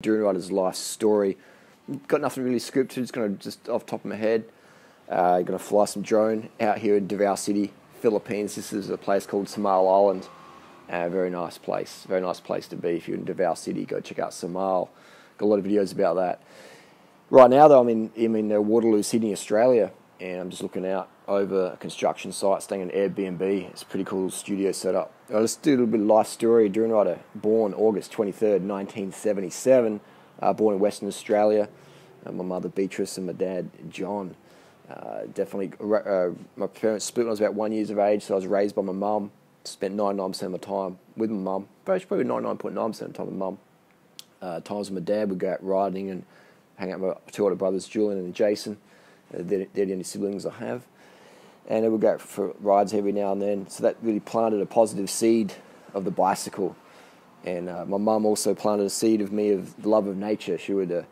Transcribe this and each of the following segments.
Durianrider's life story. Got nothing really scripted, just off the top of my head. Going to fly some drone out here in Davao City, Philippines. This is a place called Samal Island. Very nice place to be. If you're in Davao City, go check out Samal. Got a lot of videos about that. Right now though, I'm in Waterloo, Sydney, Australia, and I'm just looking out over a construction site, staying in Airbnb. It's a pretty cool studio setup. I'll just do a little bit of life story. Durianrider, born August 23rd, 1977, born in Western Australia. My mother Beatrice and my dad John. My parents split when I was about 1 year of age, so I was raised by my mum. Spent 99% of my time with my mum. Probably 99.9% of the time with mum. Times with my dad, we'd go out riding and hang out with my two older brothers, Julian and Jason. They're the only siblings I have. And we would go out for rides every now and then. So that really planted a positive seed of the bicycle. And my mum also planted a seed of me of the love of nature. She would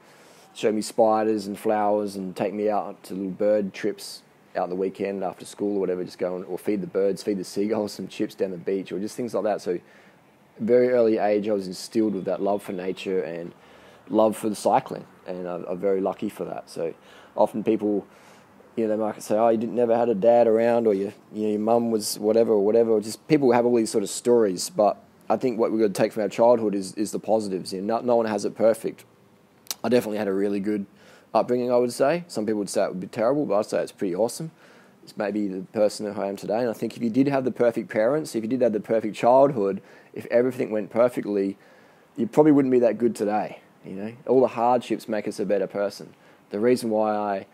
show me spiders and flowers and take me out to little bird trips out on the weekend after school or whatever, just go or feed the birds, feed the seagulls some chips down the beach or just things like that. So very early age I was instilled with that love for nature and love for the cycling, and I'm very lucky for that. So often people, they might say, oh, you never had a dad around, or your mum was whatever or whatever, or just people have all these sort of stories. But I think what we've got to take from our childhood is the positives. No one has it perfect. I definitely had a really good upbringing, I would say. Some people would say it would be terrible, but I'd say it's pretty awesome. It's maybe the person who I am today. And I think if you did have the perfect parents, if you did have the perfect childhood, if everything went perfectly, you probably wouldn't be that good today. All the hardships make us a better person. The reason why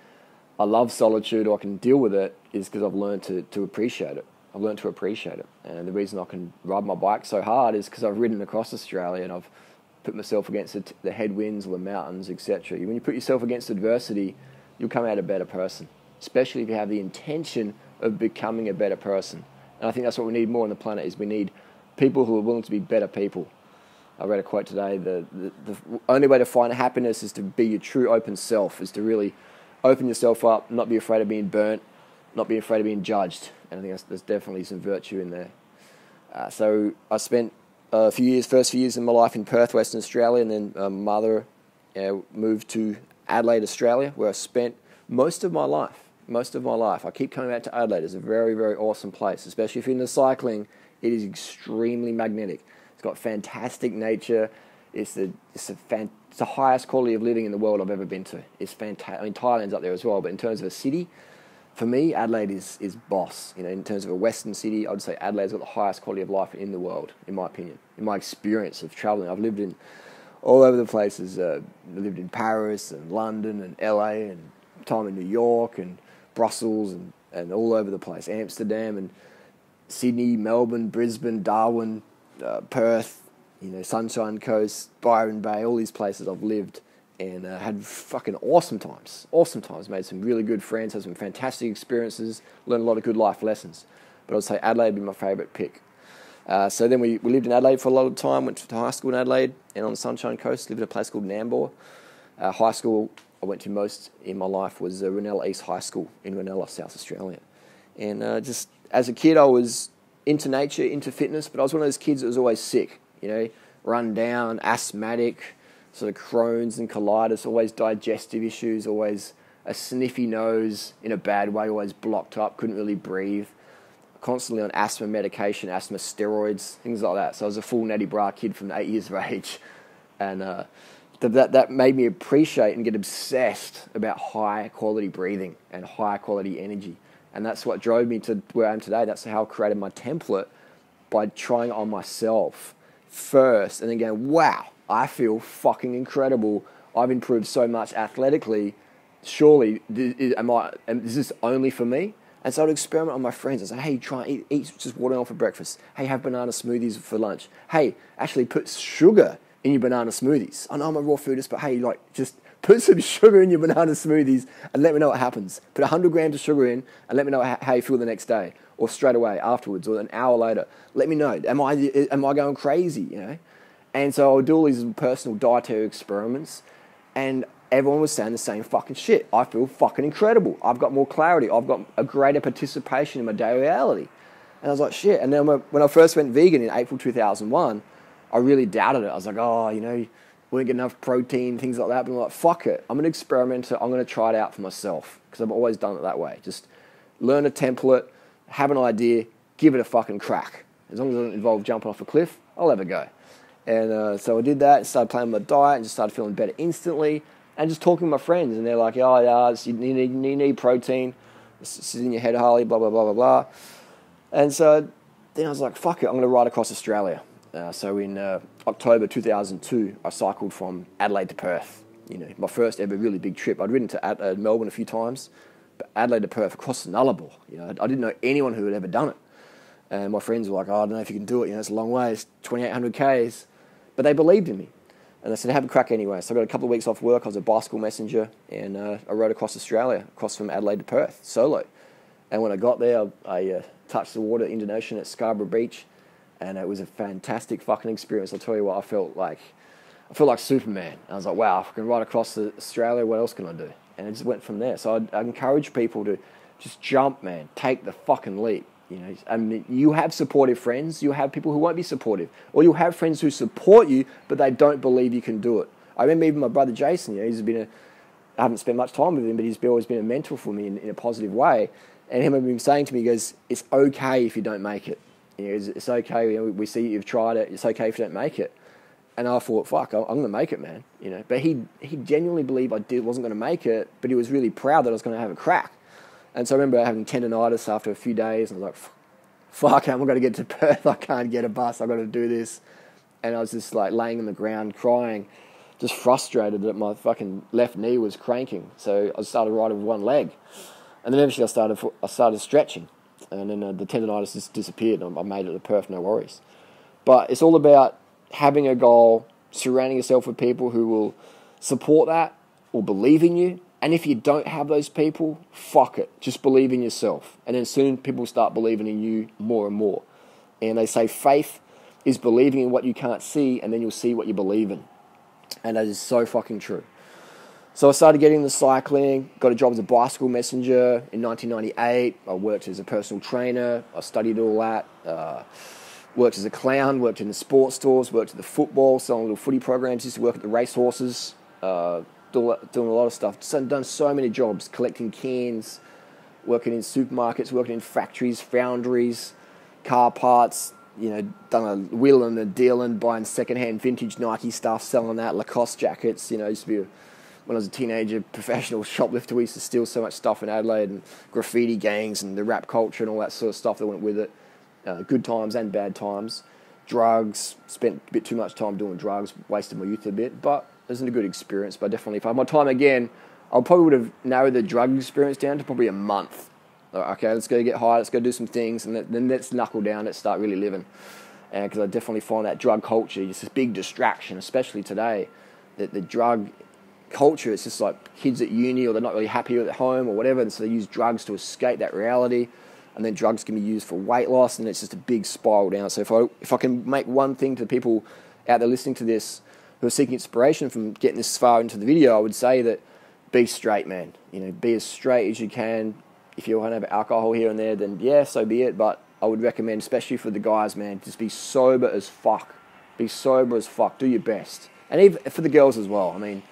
I love solitude, or I can deal with it, is because I've learned to appreciate it. I've learned to appreciate it. And the reason I can ride my bike so hard is because I've ridden across Australia and I've put myself against the headwinds or the mountains, etc. When you put yourself against adversity, you'll come out a better person, especially if you have the intention of becoming a better person. And I think that's what we need more on the planet, is we need people who are willing to be better people. I read a quote today, the only way to find happiness is to be your true open self, is to really open yourself up, not be afraid of being burnt, not be afraid of being judged. And I think there's definitely some virtue in there. So I spent first few years in my life in Perth, Western Australia, and then my mother moved to Adelaide, Australia, where I spent most of my life. I keep coming back to Adelaide. It's a very, very awesome place, especially if you're into cycling. It is extremely magnetic. It's got fantastic nature. It's the highest quality of living in the world I've ever been to. It's fantastic. Thailand's up there as well, but in terms of a city, for me, Adelaide is boss. In terms of a Western city, I'd say Adelaide's got the highest quality of life in the world, in my opinion. In my experience of travelling, I've lived in all over the places. I lived in Paris and London and LA, and time in New York and Brussels and all over the place. Amsterdam and Sydney, Melbourne, Brisbane, Darwin, Perth, Sunshine Coast, Byron Bay, all these places I've lived. And had fucking awesome times. Made some really good friends, had some fantastic experiences, learned a lot of good life lessons. But I'd say Adelaide would be my favourite pick. So then we lived in Adelaide for a lot of time, went to high school in Adelaide, and on the Sunshine Coast, lived in a place called Nambour. High school I went to most in my life was Ranella East High School in Ranella, South Australia. And just as a kid, I was into nature, into fitness, but I was one of those kids that was always sick, run down, asthmatic, sort of Crohn's and colitis, always digestive issues, always a sniffy nose in a bad way, always blocked up, couldn't really breathe, constantly on asthma medication, asthma steroids, things like that. So I was a full natty bra kid from 8 years of age. And that made me appreciate and get obsessed about high quality breathing and high quality energy. And that's what drove me to where I am today. That's how I created my template, by trying it on myself first and then going, wow, I feel fucking incredible. I've improved so much athletically. Surely, is this only for me? And so I'd experiment on my friends. I'd say, hey, try eat just watermelon for breakfast. Hey, have banana smoothies for lunch. Hey, actually put sugar in your banana smoothies. I know I'm a raw foodist, but hey, just put some sugar in your banana smoothies and let me know what happens. Put 100 grams of sugar in and let me know how you feel the next day, or straight away afterwards, or an hour later. Let me know. Am I going crazy? And so I would do all these personal dietary experiments, and everyone was saying the same fucking shit. I feel fucking incredible. I've got more clarity. I've got a greater participation in my daily reality. And I was like, shit. And then when I first went vegan in April 2001, I really doubted it. I was like, wouldn't get enough protein, things like that. But I'm like, fuck it. I'm an experimenter. I'm going to try it out for myself because I've always done it that way. Just learn a template, have an idea, give it a fucking crack. As long as it doesn't involve jumping off a cliff, I'll have a go. And so I did that and started playing with my diet and just started feeling better instantly. And just talking to my friends, and they're like, oh, yeah, you need protein. This is in your head, Harley, blah, blah, blah, blah, blah. And so then I was like, fuck it, I'm going to ride across Australia. So in October 2002, I cycled from Adelaide to Perth. You know, my first ever really big trip. I'd ridden to Melbourne a few times, but Adelaide to Perth across the Nullarbor. You know, I didn't know anyone who had ever done it. And my friends were like, oh, I don't know if you can do it. You know, it's a long way. It's 2,800 Ks. But they believed in me. And I said, have a crack anyway. So I got a couple of weeks off work. I was a bicycle messenger, and I rode across Australia, across from Adelaide to Perth, solo. And when I got there, I touched the water, Indian Ocean at Scarborough Beach, and it was a fantastic fucking experience. I'll tell you what, I felt like Superman. I was like, wow, if I can ride across Australia, what else can I do? And it just went from there. So I encourage people to just jump, man. Take the fucking leap. You know, I mean, you have supportive friends. You have people who won't be supportive, or you have friends who support you, but they don't believe you can do it. I remember even my brother Jason. You know, I haven't spent much time with him, but he's always been a mentor for me in a positive way. And him been saying to me, he goes, "It's okay if you don't make it. You know, it's okay. You know, we see you've tried it. It's okay if you don't make it." And I thought, fuck, I'm going to make it, man. You know, but he genuinely believed wasn't going to make it, but he was really proud that I was going to have a crack. And so I remember having tendonitis after a few days, and I was like, fuck, I'm going to get to Perth. I can't get a bus. I've got to do this. And I was just like laying on the ground crying, just frustrated that my fucking left knee was cranking. So I started riding with one leg. And then eventually I started stretching. And then the tendonitis just disappeared. I made it to Perth, no worries. But it's all about having a goal, surrounding yourself with people who will support that or believe in you. And if you don't have those people, fuck it. Just believe in yourself. And then soon people start believing in you more and more. And they say faith is believing in what you can't see, and then you'll see what you believe in. And that is so fucking true. So I started getting into cycling, got a job as a bicycle messenger in 1998. I worked as a personal trainer. I studied all that. Worked as a clown, worked in the sports stores, worked at the football, selling little footy programs, used to work at the racehorses, doing a lot of stuff. Done so many jobs, collecting cans, working in supermarkets, working in factories, foundries, car parts, you know, done a wheeling and a dealing, buying secondhand vintage Nike stuff, selling that, Lacoste jackets. You know, used to be, when I was a teenager, professional shoplifter. We used to steal so much stuff in Adelaide, and graffiti gangs and the rap culture and all that sort of stuff that went with it. Good times and bad times. Drugs, spent a bit too much time doing drugs, wasted my youth a bit, but it wasn't a good experience. But definitely, if I had my time again, I probably would have narrowed the drug experience down to probably a month. Like, okay, let's go get high, let's go do some things, and then let's knuckle down, let's start really living. Because I definitely find that drug culture is this big distraction, especially today. That the drug culture, it's just like kids at uni, or they're not really happy at home or whatever, and so they use drugs to escape that reality. And then drugs can be used for weight loss, and it's just a big spiral down. So if I can make one thing to the people out there listening to this who are seeking inspiration from getting this far into the video, I would say that be straight, man. You know, be as straight as you can. If you want to have alcohol here and there, then yeah, so be it. But I would recommend, especially for the guys, man, just be sober as fuck. Be sober as fuck. Do your best. And even for the girls as well. I mean,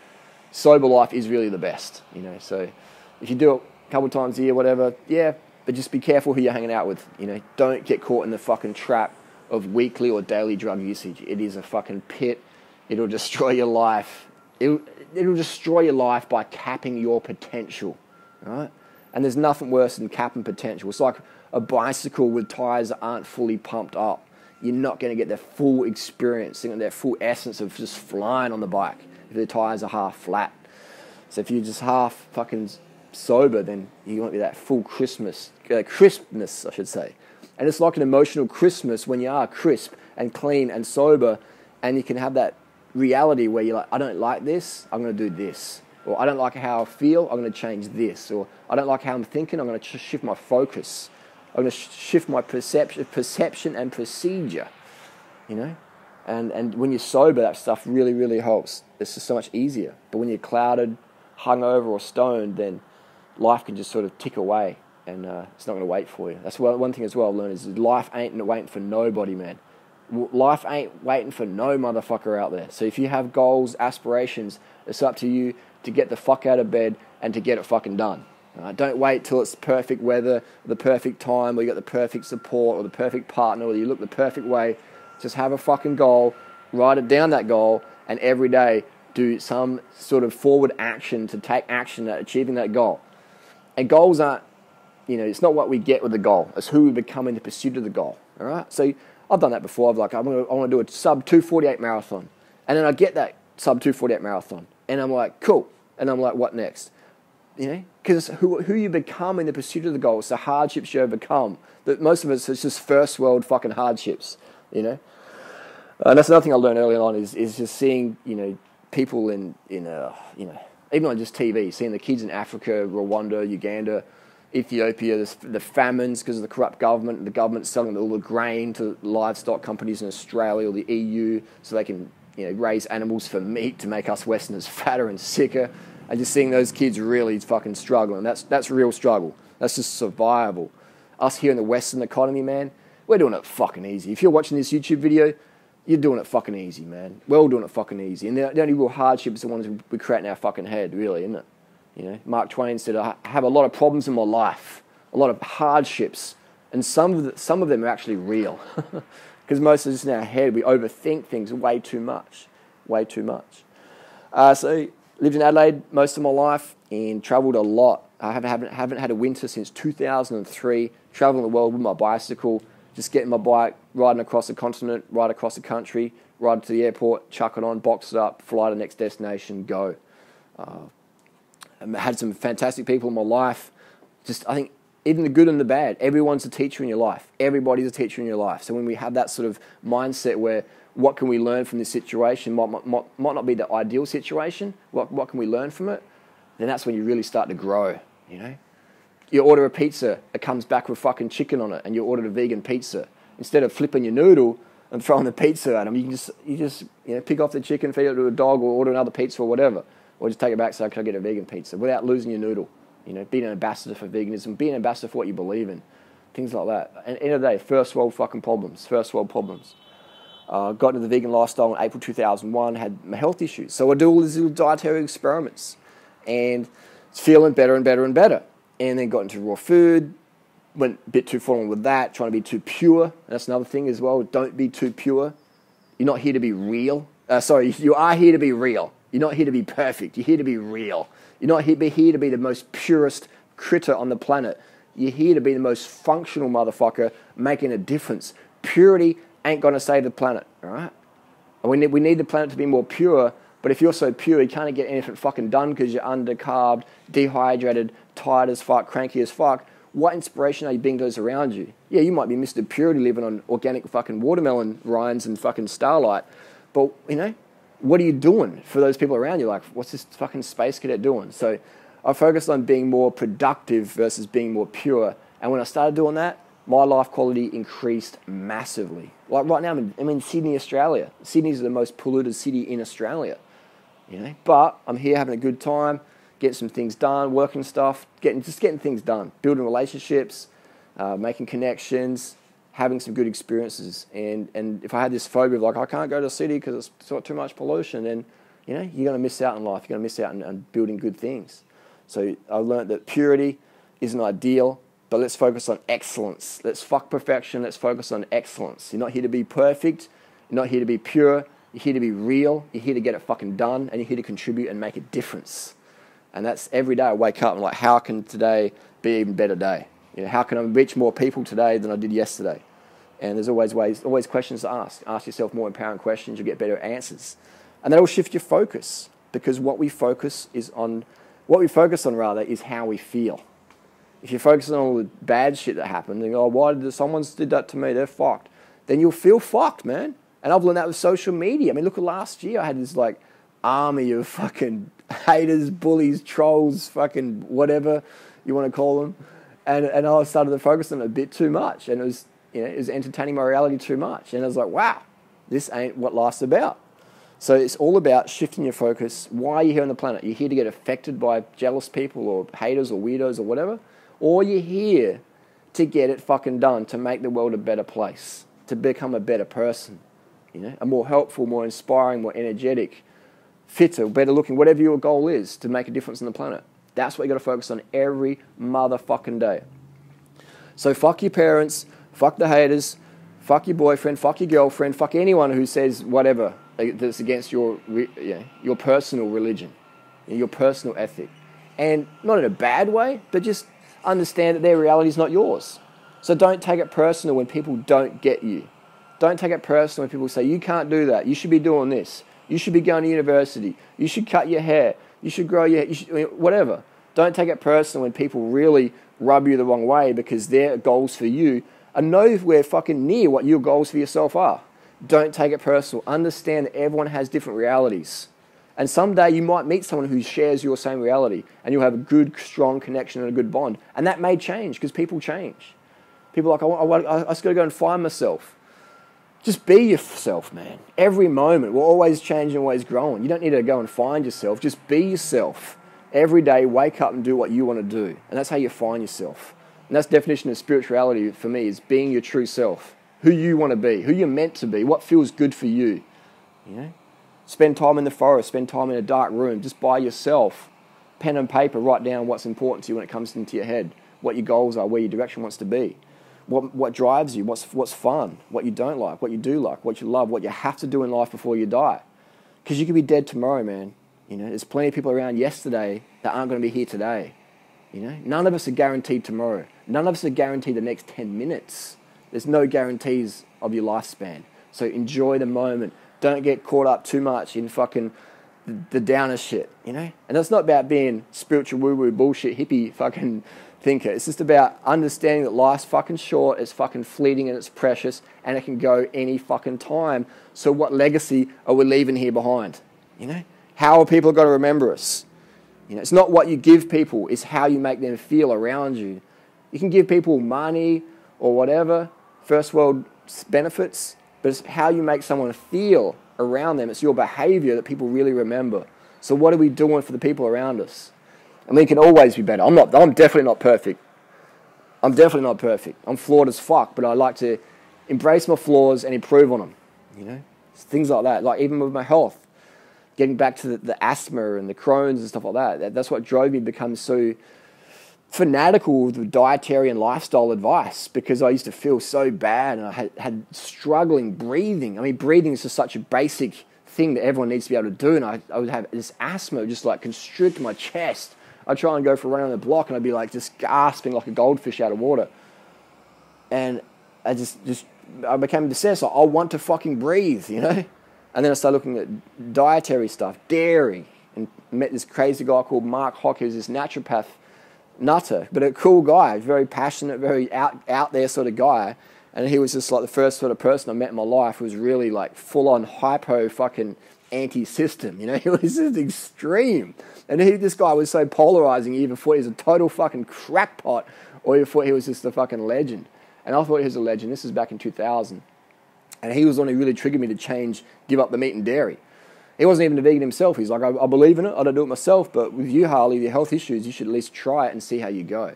sober life is really the best, you know. So if you do it a couple of times a year, whatever, yeah, but just be careful who you're hanging out with. You know, don't get caught in the fucking trap of weekly or daily drug usage. It is a fucking pit. It'll destroy your life. It'll destroy your life by capping your potential, right? And there's nothing worse than capping potential. It's like a bicycle with tires that aren't fully pumped up. You're not going to get the full experience, that full essence of just flying on the bike if the tires are half flat. So if you're just half fucking sober, then you won't be that full crispness, I should say. And it's like an emotional crispness when you are crisp and clean and sober, and you can have that reality where you're like, I don't like this, I'm going to do this. Or I don't like how I feel, I'm going to change this. Or I don't like how I'm thinking, I'm going to shift my focus. I'm going to shift my perception and procedure, you know? And when you're sober, that stuff really, really helps. It's just so much easier. But when you're clouded, hungover or stoned, then life can just sort of tick away, and it's not going to wait for you. That's one thing as well I've learned is life ain't waiting for nobody, man. Life ain't waiting for no motherfucker out there. So if you have goals, aspirations, it's up to you to get the fuck out of bed and to get it fucking done. Don't wait till it's perfect weather, the perfect time, or you got the perfect support, or the perfect partner, or you look the perfect way. Just have a fucking goal, write it down, that goal, and every day do some sort of forward action to take action at achieving that goal. And goals aren't, it's not what we get with the goal. It's who we become in the pursuit of the goal. All right? So I've done that before. I want to do a sub 2:48 marathon. And then I get that sub 2:48 marathon. And I'm like, cool. And I'm like, what next? Because who you become in the pursuit of the goal, it's the hardships you overcome. That most of us, it's just first world fucking hardships, And that's another thing I learned early on is just seeing, people in even on just TV, seeing the kids in Africa, Rwanda, Uganda, Ethiopia, the famines because of the corrupt government, the government selling all the grain to livestock companies in Australia or the EU so they can raise animals for meat to make us Westerners fatter and sicker. And just seeing those kids really fucking struggling. That's real struggle. That's just survival. Us here in the Western economy, man, we're doing it fucking easy. If you're watching this YouTube video, you're doing it fucking easy, man. We're all doing it fucking easy. And the only real hardships are the ones we create in our fucking head, really, isn't it? Mark Twain said, I have a lot of problems in my life, a lot of hardships, and some of them are actually real. Because most of us in our head, we overthink things way too much. So lived in Adelaide most of my life and travelled a lot. I haven't had a winter since 2003, travelling the world with my bicycle, just getting my bike, riding across the continent, ride across the country, ride to the airport, chuck it on, box it up, fly to the next destination, go. I had some fantastic people in my life. I think even the good and the bad, everyone's a teacher in your life. Everybody's a teacher in your life. So when we have that sort of mindset where what can we learn from this situation might not be the ideal situation, what can we learn from it, then that's when you really start to grow, You order a pizza, it comes back with fucking chicken on it, and you ordered a vegan pizza. Instead of flipping your noodle and throwing the pizza at them, you just pick off the chicken, feed it to a dog, or order another pizza or whatever. Or just take it back and say, can I get a vegan pizza? Without losing your noodle. Being an ambassador for veganism, being an ambassador for what you believe in. Things like that. And at the end of the day, first world problems. Got into the vegan lifestyle in April 2001, had my health issues. So I do all these little dietary experiments. And it's feeling better and better and better. And then got into raw food, went a bit too far on with that, trying to be too pure. And that's another thing as well, don't be too pure. You're not here to be real. You are here to be real. You're not here to be perfect. You're here to be real. You're not here to be the most purest critter on the planet. You're here to be the most functional motherfucker making a difference. Purity ain't going to save the planet, all right? And we need the planet to be more pure, but if you're so pure, you can't get anything fucking done because you're undercarbed, dehydrated, tired as fuck, cranky as fuck. What inspiration are you being to those around you? Yeah, you might be Mr. Purity living on organic fucking watermelon rinds and fucking starlight, but, what are you doing for those people around you? Like, what's this fucking space cadet doing? So I focused on being more productive versus being more pure. And when I started doing that, my life quality increased massively. Like right now, I'm in Sydney, Australia. Sydney's the most polluted city in Australia. But I'm here having a good time, getting some things done, working stuff, getting things done, building relationships, making connections, having some good experiences. And if I had this phobia of I can't go to the city because it's got too much pollution, then you're going to miss out in life. You're going to miss out on building good things. So I learned that purity isn't ideal, but let's focus on excellence. Let's fuck perfection. Let's focus on excellence. You're not here to be perfect. You're not here to be pure. You're here to be real. You're here to get it fucking done, and you're here to contribute and make a difference. And that's every day I wake up and how can today be an even better day? How can I reach more people today than I did yesterday? And there's always questions to ask. Ask yourself more empowering questions, you'll get better answers. And that'll shift your focus, because what we focus on is how we feel. If you're focusing on all the bad shit that happened, and why did someone did that to me? They're fucked. Then you'll feel fucked, man. And I've learned that with social media. I mean, look at last year. I had this army of fucking haters, bullies, trolls, fucking whatever you want to call them. And I started to focus on it a bit too much. And it was entertaining my reality too much. And I was like, wow, this ain't what life's about. So it's all about shifting your focus. Why are you here on the planet? You're here to get affected by jealous people or haters or weirdos or whatever? Or you're here to get it fucking done, to make the world a better place, to become a better person, you know, a more helpful, more inspiring, more energetic, fitter, better looking, whatever your goal is to make a difference on the planet. That's what you got to focus on every motherfucking day. So fuck your parents, fuck the haters, fuck your boyfriend, fuck your girlfriend, fuck anyone who says whatever that's against your personal religion, your personal ethic. And not in a bad way, but just understand that their reality is not yours. So don't take it personal when people don't get you. Don't take it personal when people say, you can't do that, you should be doing this, you should be going to university, you should cut your hair, you should grow your hair, whatever. Don't take it personal when people really rub you the wrong way because their goals for you are nowhere fucking near what your goals for yourself are. Don't take it personal. Understand that everyone has different realities. And someday you might meet someone who shares your same reality and you'll have a good, strong connection and a good bond. And that may change because people change. People are like, I just got to go and find myself. Just be yourself, man. Every moment. We're always changing, always growing. You don't need to go and find yourself. Just be yourself. Every day, wake up and do what you want to do. And that's how you find yourself. And that's the definition of spirituality for me, is being your true self. Who you want to be, who you're meant to be, what feels good for you. You know? Spend time in the forest, spend time in a dark room, just by yourself. Pen and paper, write down what's important to you when it comes into your head, what your goals are, where your direction wants to be. What drives you, what's fun, what you don't like, what you do like, what you love, what you have to do in life before you die. Because you could be dead tomorrow, man. You know, there's plenty of people around yesterday that aren't going to be here today. You know, none of us are guaranteed tomorrow. None of us are guaranteed the next 10 minutes. There's no guarantees of your lifespan. So enjoy the moment. Don't get caught up too much in fucking the downer shit, you know? And that's not about being spiritual woo-woo bullshit hippie fucking thinker. It's just about understanding that life's fucking short, it's fucking fleeting and it's precious and it can go any fucking time. So what legacy are we leaving here behind? You know? How are people going to remember us? You know, it's not what you give people, it's how you make them feel around you. You can give people money or whatever, first world benefits, but it's how you make someone feel around them. It's your behavior that people really remember. So what are we doing for the people around us? And we can always be better. I'm definitely not perfect. I'm definitely not perfect. I'm flawed as fuck, but I like to embrace my flaws and improve on them. You know, things like that. Like even with my health, getting back to the asthma and the Crohn's and stuff like that. That's what drove me to become so fanatical with the dietary and lifestyle advice, because I used to feel so bad and I had struggling breathing. I mean, breathing is just such a basic thing that everyone needs to be able to do, and I would have this asthma just like constrict my chest. I'd try and go for a run on the block and I'd be like just gasping like a goldfish out of water. And I I became obsessed. I want to fucking breathe, you know? And then I started looking at dietary stuff, dairy, and met this crazy guy called Mark Hock, who's this naturopath nutter, but a cool guy, very passionate, very out there sort of guy. And he was just like the first sort of person I met in my life who was really like full-on hypo fucking anti-system, you know? He was just extreme. And this guy was so polarizing, you either thought he was a total fucking crackpot or you thought he was just a fucking legend. And I thought he was a legend. This was back in 2000. And he was the one who really triggered me to give up the meat and dairy. He wasn't even a vegan himself. He's like, I believe in it. I don't do it myself. But with you, Harley, your health issues, you should at least try it and see how you go.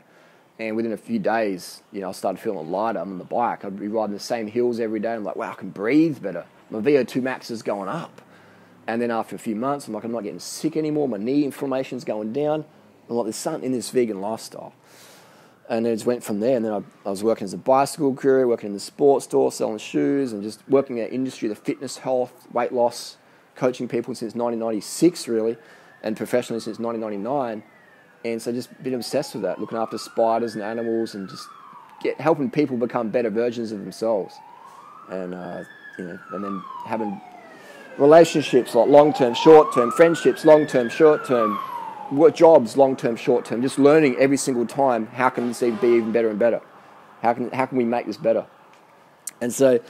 And within a few days, you know, I started feeling lighter. I'm on the bike. I'd be riding the same hills every day. I'm like, wow, I can breathe better. My VO2 max is going up. And then after a few months, I'm like, I'm not getting sick anymore. My knee inflammation's going down. I'm like, there's something in this vegan lifestyle. And it just went from there. And then I was working as a bicycle courier, working in the sports store, selling shoes, and just working in that industry, the fitness, health, weight loss, coaching people since 1996, really, and professionally since 1999. And so just been obsessed with that, looking after spiders and animals and just helping people become better versions of themselves. And, you know, and then having relationships like long-term, short-term, friendships, long-term, short-term, work jobs, long-term, short-term, just learning every single time, how can this be even better and better? How can we make this better? And so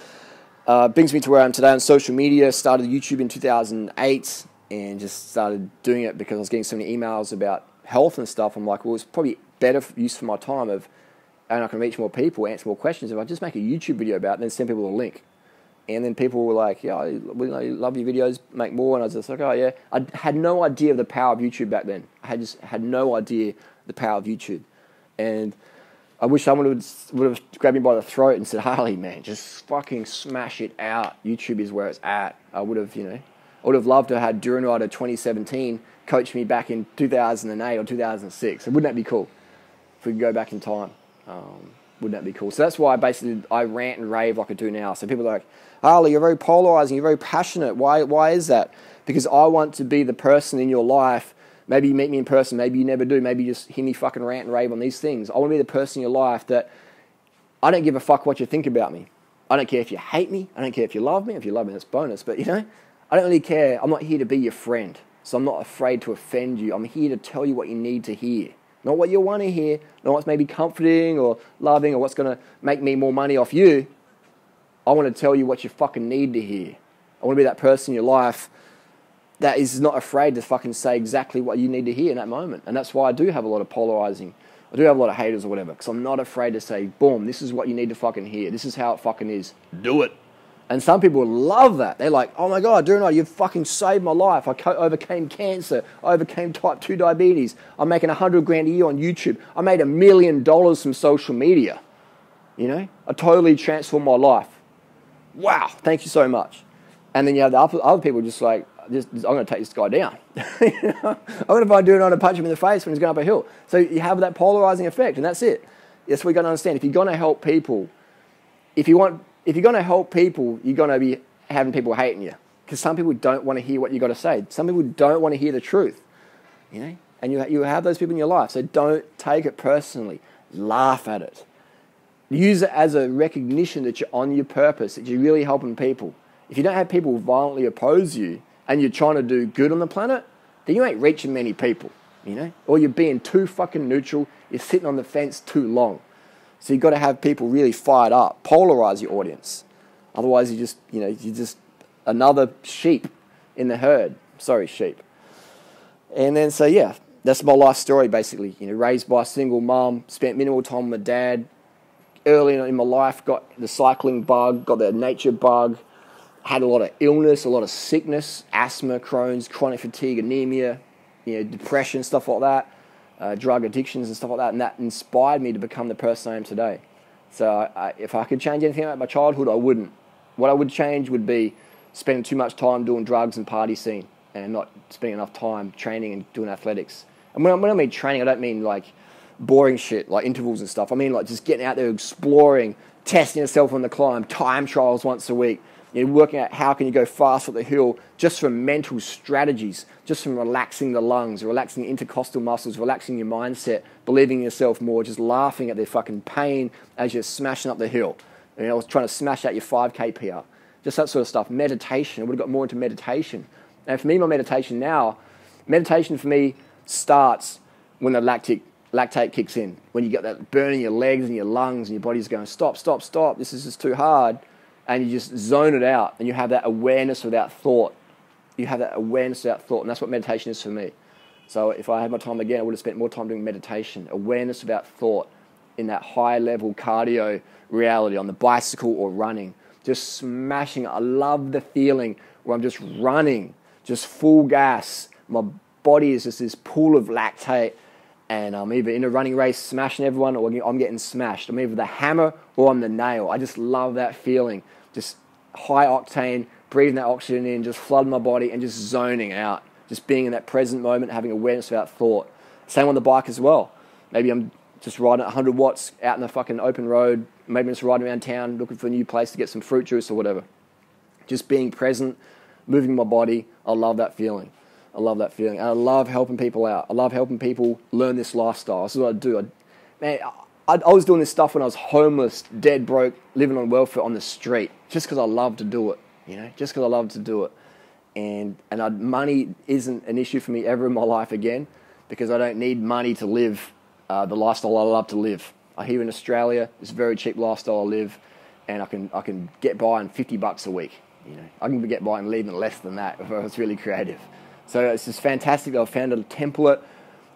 brings me to where I am today on social media. Started YouTube in 2008 and just started doing it because I was getting so many emails about health and stuff. I'm like, well, it's probably better use for my time and I can reach more people, answer more questions if I just make a YouTube video about it and then send people a link. And then people were like, yeah, I love your videos, make more. And I was just like, oh, yeah. I had no idea of the power of YouTube back then. I just had no idea the power of YouTube. And I wish someone would have grabbed me by the throat and said, Harley, man, just fucking smash it out. YouTube is where it's at. I would have loved to have had Durianrider 2017 coach me back in 2008 or 2006. Wouldn't that be cool? If we could go back in time. Wouldn't that be cool? So that's why I rant and rave like I do now. So people are like, Harley, you're very polarizing, you're very passionate. Why is that? Because I want to be the person in your life. Maybe you meet me in person, maybe you never do, maybe you just hear me fucking rant and rave on these things. I want to be the person in your life that I don't give a fuck what you think about me. I don't care if you hate me. I don't care if you love me. If you love me, that's bonus. But, I don't really care. I'm not here to be your friend. So I'm not afraid to offend you. I'm here to tell you what you need to hear. Not what you want to hear, not what's maybe comforting or loving or what's going to make me more money off you. I want to tell you what you fucking need to hear. I want to be that person in your life that is not afraid to fucking say exactly what you need to hear in that moment. And that's why I do have a lot of polarizing. I do have a lot of haters or whatever, because I'm not afraid to say, boom, this is what you need to fucking hear. This is how it fucking is. Do it. And some people love that. They're like, oh my God, Durianrider, you fucking saved my life. I overcame cancer. I overcame type 2 diabetes. I'm making $100,000 a year on YouTube. I made $1 million from social media. I totally transformed my life. Wow, thank you so much. And then you have the other people just like, I'm going to take this guy down. I'm going to find Durianrider and punch him in the face when he's going up a hill. So you have that polarizing effect, and that's it. That's what you've got to understand. If you're going to help people, if you're going to help people, you're going to be having people hating you. Because some people don't want to hear what you've got to say. Some people don't want to hear the truth. And you have those people in your life. So don't take it personally. Laugh at it. Use it as a recognition that you're on your purpose, that you're really helping people. If you don't have people violently oppose you, and you're trying to do good on the planet, then you ain't reaching many people, Or you're being too fucking neutral, you're sitting on the fence too long. So you've got to have people really fired up, polarize your audience. Otherwise you're just another sheep in the herd. Sorry, sheep. And then, so yeah, that's my life story basically. Raised by a single mum, spent minimal time with my dad. Early in my life, got the cycling bug, got the nature bug, had a lot of illness, a lot of sickness, asthma, Crohn's, chronic fatigue, anemia, depression, stuff like that, drug addictions and stuff like that. And that inspired me to become the person I am today. So if I could change anything about my childhood, I wouldn't. What I would change would be spending too much time doing drugs and party scene and not spending enough time training and doing athletics. And when I mean training, I don't mean like boring shit, like intervals and stuff. I mean like just getting out there, exploring, testing yourself on the climb, time trials once a week. Working out how can you go fast up the hill just from mental strategies, just from relaxing the lungs, relaxing the intercostal muscles, relaxing your mindset, believing in yourself more, just laughing at the fucking pain as you're smashing up the hill. Trying to smash out your 5K PR. Just that sort of stuff. Meditation. I would have got more into meditation. And for me, my meditation for me starts when the lactate kicks in. When you get that burning your legs and your lungs and your body's going, stop, stop, stop. This is just too hard. And you just zone it out, and you have that awareness without thought. You have that awareness without thought, and that's what meditation is for me. So if I had my time again, I would have spent more time doing meditation, awareness without thought, in that high-level cardio reality, on the bicycle or running, just smashing it. I love the feeling where I'm just running, just full gas. My body is just this pool of lactate, and I'm either in a running race smashing everyone, or I'm getting smashed. I'm either the hammer or I'm the nail. I just love that feeling. Just high octane, breathing that oxygen in, just flooding my body and just zoning out. Just being in that present moment, having awareness without thought. Same on the bike as well. Maybe I'm just riding at 100 watts out in the fucking open road. Maybe I'm just riding around town looking for a new place to get some fruit juice or whatever. Just being present, moving my body. I love that feeling. I love that feeling. And I love helping people out. I love helping people learn this lifestyle. This is what I do. I was doing this stuff when I was homeless, dead broke, living on welfare on the street, just because I love to do it, just because I love to do it. And money isn't an issue for me ever in my life again, because I don't need money to live the lifestyle I love to live. Here in Australia, it's a very cheap lifestyle I live, and I can get by on $50 a week. I can get by and leave in less than that if I was really creative. So it's just fantastic that I've found a template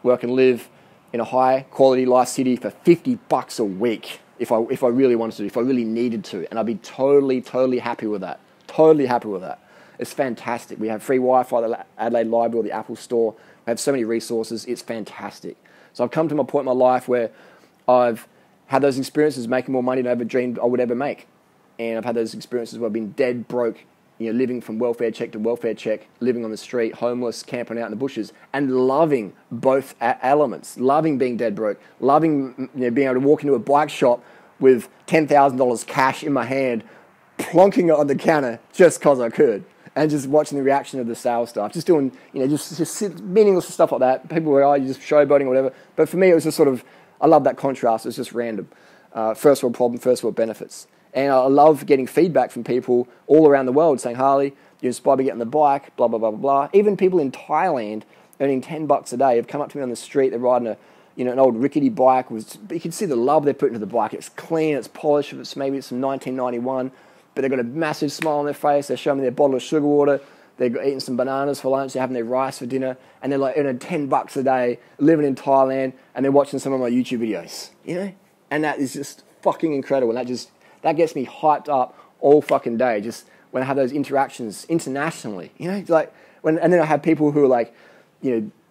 where I can live in a high quality life city for $50 a week if I really wanted to, if I really needed to. And I'd be totally happy with that. Totally happy with that. It's fantastic. We have free Wi-Fi at the Adelaide Library or the Apple Store. We have so many resources. It's fantastic. So I've come to my point in my life where I've Had those experiences making more money than I ever dreamed I would ever make. And I've had those experiences where I've been dead broke, living from welfare check to welfare check, living on the street, homeless, camping out in the bushes, and loving both elements. Loving being dead broke, loving being able to walk into a bike shop with $10,000 cash in my hand, plonking it on the counter just because I could, and just watching the reaction of the sales staff, just doing, just meaningless stuff like that. People were, you're just showboating or whatever. But for me, it was just sort of, I love that contrast. It's just random. First world problem, first world benefits. And I love getting feedback from people all around the world saying, Harley, you inspired me getting the bike, blah, blah, blah, blah, blah. Even people in Thailand earning $10 a day have come up to me on the street. They're riding an old rickety bike. You can see the love they put into the bike. It's clean, it's polished. Maybe it's from 1991, but they've got a massive smile on their face. They're showing me their bottle of sugar water. They're eating some bananas for lunch. They're having their rice for dinner. And they're like earning $10 a day, living in Thailand, and they're watching some of my YouTube videos, And that is just fucking incredible. And that gets me hyped up all fucking day, just when I have those interactions internationally, and then I have people who are like,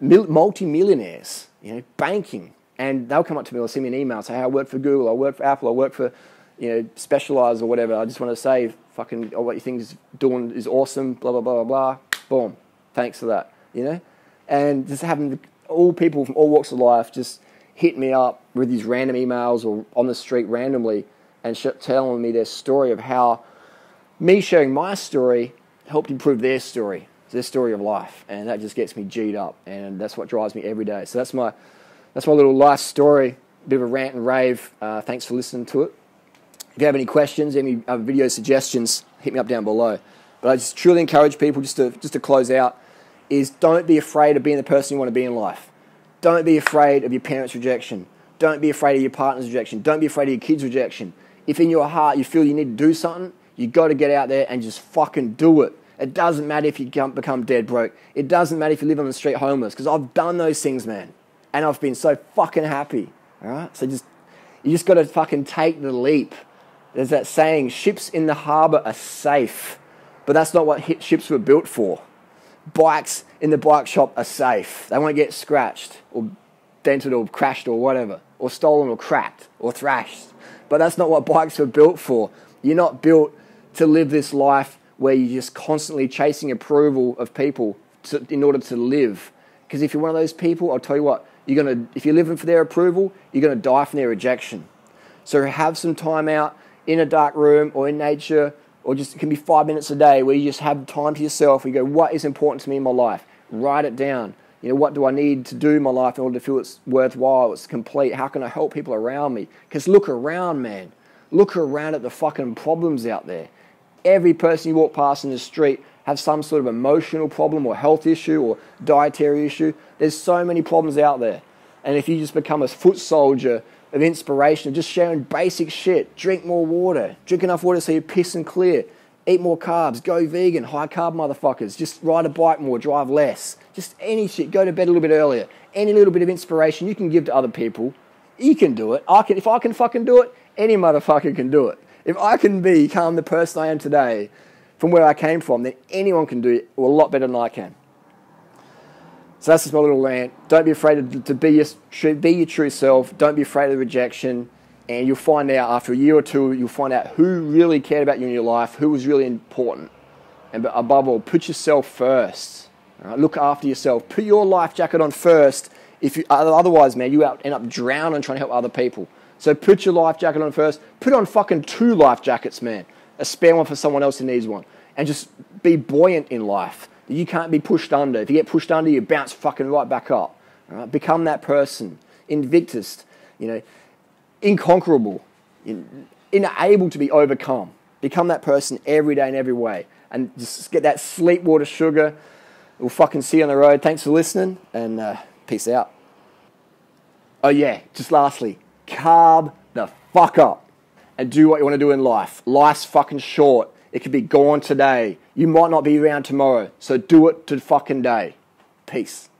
multi-millionaires, banking, and they'll come up to me or send me an email, say, hey, I work for Google, I work for Apple, I work for, Specialized or whatever. I just want to say, fucking, what you think is doing is awesome, blah, blah, blah, blah, blah. Boom. Thanks for that, And just having all people from all walks of life just hit me up with these random emails or on the street randomly and telling me their story of how me sharing my story helped improve their story of life. And that just gets me G'd up. And that's what drives me every day. So that's my little life story, a bit of a rant and rave. Thanks for listening to it. If you have any questions, any other video suggestions, hit me up down below. But I just truly encourage people, just to close out, is don't be afraid of being the person you want to be in life. Don't be afraid of your parents' rejection. Don't be afraid of your partner's rejection. Don't be afraid of your kids' rejection. If in your heart you feel you need to do something, you got to get out there and just fucking do it. It doesn't matter if you become dead broke. It doesn't matter if you live on the street homeless, because I've done those things, man. And I've been so fucking happy. All right? So you just got to fucking take the leap. There's that saying, ships in the harbor are safe. But that's not what ships were built for. Bikes in the bike shop are safe. They won't get scratched or dented or crashed or whatever, or stolen or cracked or thrashed. But that's not what bikes were built for. You're not built to live this life where you're just constantly chasing approval of people in order to live. Because if you're one of those people, I'll tell you what, if you're living for their approval, you're going to die from their rejection. So have some time out in a dark room or in nature, or just it can be 5 minutes a day where you just have time to yourself and you go, what is important to me in my life? Write it down. What do I need to do in my life in order to feel it's worthwhile, it's complete? How can I help people around me? Because look around, man. Look around at the fucking problems out there. Every person you walk past in the street have some sort of emotional problem or health issue or dietary issue. There's so many problems out there. And if you just become a foot soldier of inspiration, just sharing basic shit, drink more water, drink enough water so you're piss and clear, eat more carbs, go vegan, high carb motherfuckers, just ride a bike more, drive less, just any shit, go to bed a little bit earlier, any little bit of inspiration you can give to other people, you can do it. If I can fucking do it, any motherfucker can do it. If I can become the person I am today from where I came from, then anyone can do it a lot better than I can. So that's just my little rant. Don't be afraid to be your true self. Don't be afraid of rejection. And you'll find out after a year or two, you'll find out who really cared about you in your life, who was really important. And above all, put yourself first. All right? Look after yourself. Put your life jacket on first. Otherwise, man, you end up drowning trying to help other people. So put your life jacket on first. Put on fucking 2 life jackets, man. A spare one for someone else who needs one. And just be buoyant in life. You can't be pushed under. If you get pushed under, you bounce fucking right back up. All right? Become that person. Invictus. Inconquerable. Unable to be overcome. Become that person every day in every way. And just get that sleep water sugar. We'll fucking see you on the road. Thanks for listening. And peace out. Oh yeah, just lastly. Carb the fuck up. And do what you want to do in life. Life's fucking short. It could be gone today. You might not be around tomorrow. So do it to fucking day. Peace.